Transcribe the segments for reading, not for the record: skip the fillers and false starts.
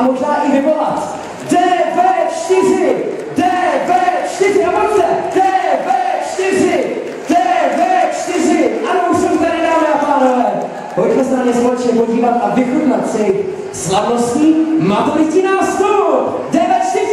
a možná i vyvolat. DV4, DV4, a pojďte, DV4, DV4, ano, už jsem tady, dámy a pánové. Pojďme se na ně společně podívat a vychutnat si slavnostní maturitní nástup. DV4.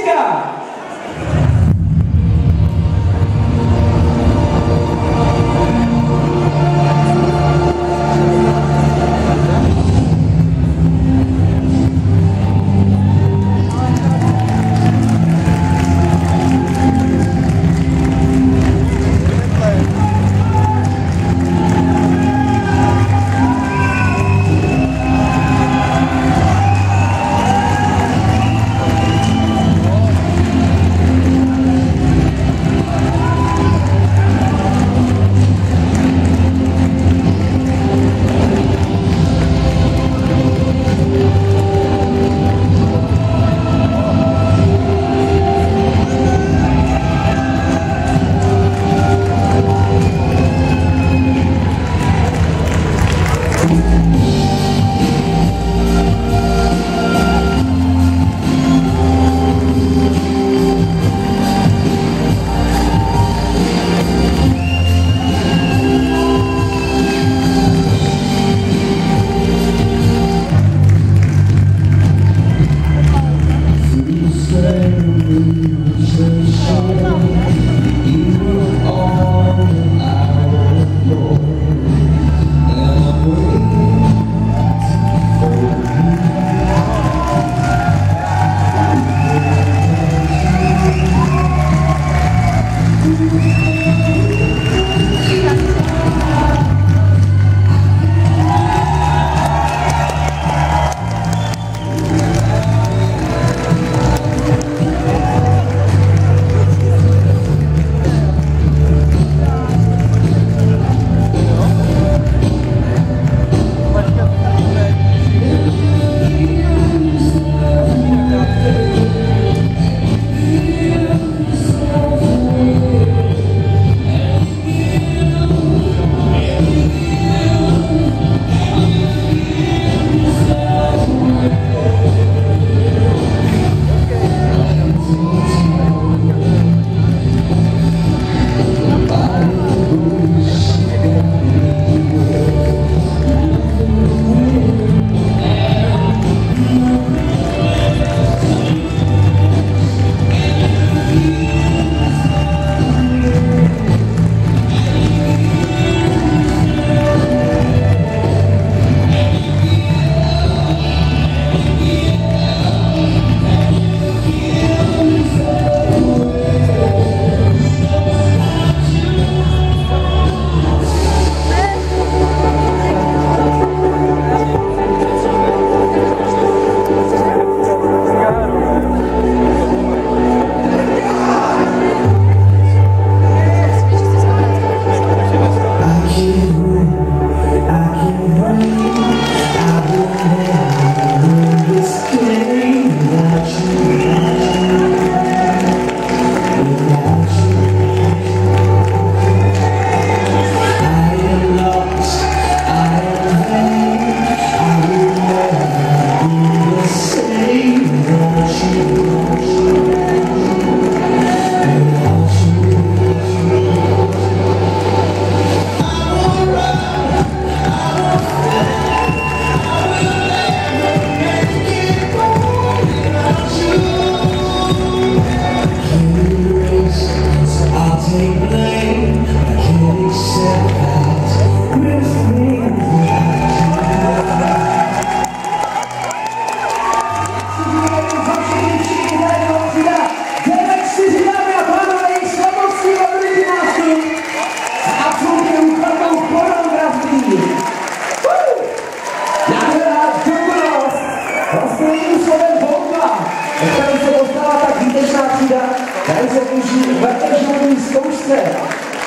Tady se blíží vrtežový zkoušce.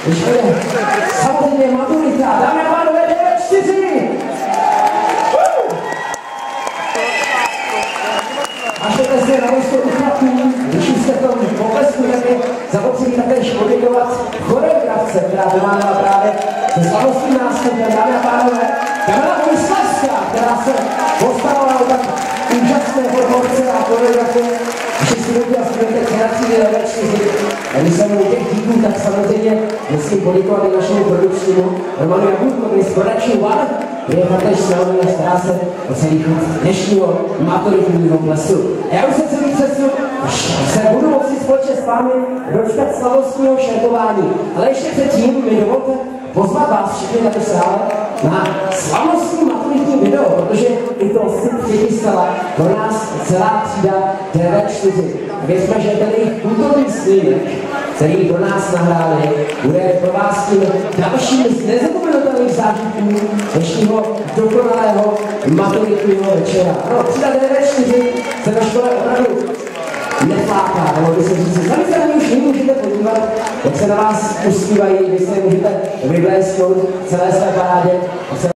Ještě samozřejmě maturita. Dámy a pánové, 9-4. Máte se na místo uchvatů, když jste to poklesnujete, zapotřebí také poděkovat choreografce, která pomáhala právě se slavnostním nástupem. Dámy a pánové, Kamila Vojslavská, která se postarala o tak úžasné proporce a koreografie naše studenti a studentek generací DV4. A když jsem u těch díků, tak samozřejmě musím poděkovat i našemu produkčnímu Romanu Jagůdkovi z Production One, kde je Patež Slavovina, stará se o celý chod dnešního maturitního plesu. A já už se celý přesu, se budu moci společně s vámi dočkat slavnostního šerpování. Ale ještě předtím mi dovolte pozvat vás všechny tady v sále na slavnostní maturitní video, protože i to si přichystala pro nás celá třída DV4. Věřme, že ten jejich kulturní snímek, který pro nás nahráli, bude pro vás tím dalším z nezapomenutelných zážitků dnešního dokonalého maturitního večera. No, třída DV4 se na škole opravdu nefláká, nebo by se říct, sami se na ní už můžete podívat, jak se na vás uspívají, vy se můžete vyblesknout celé své parádě.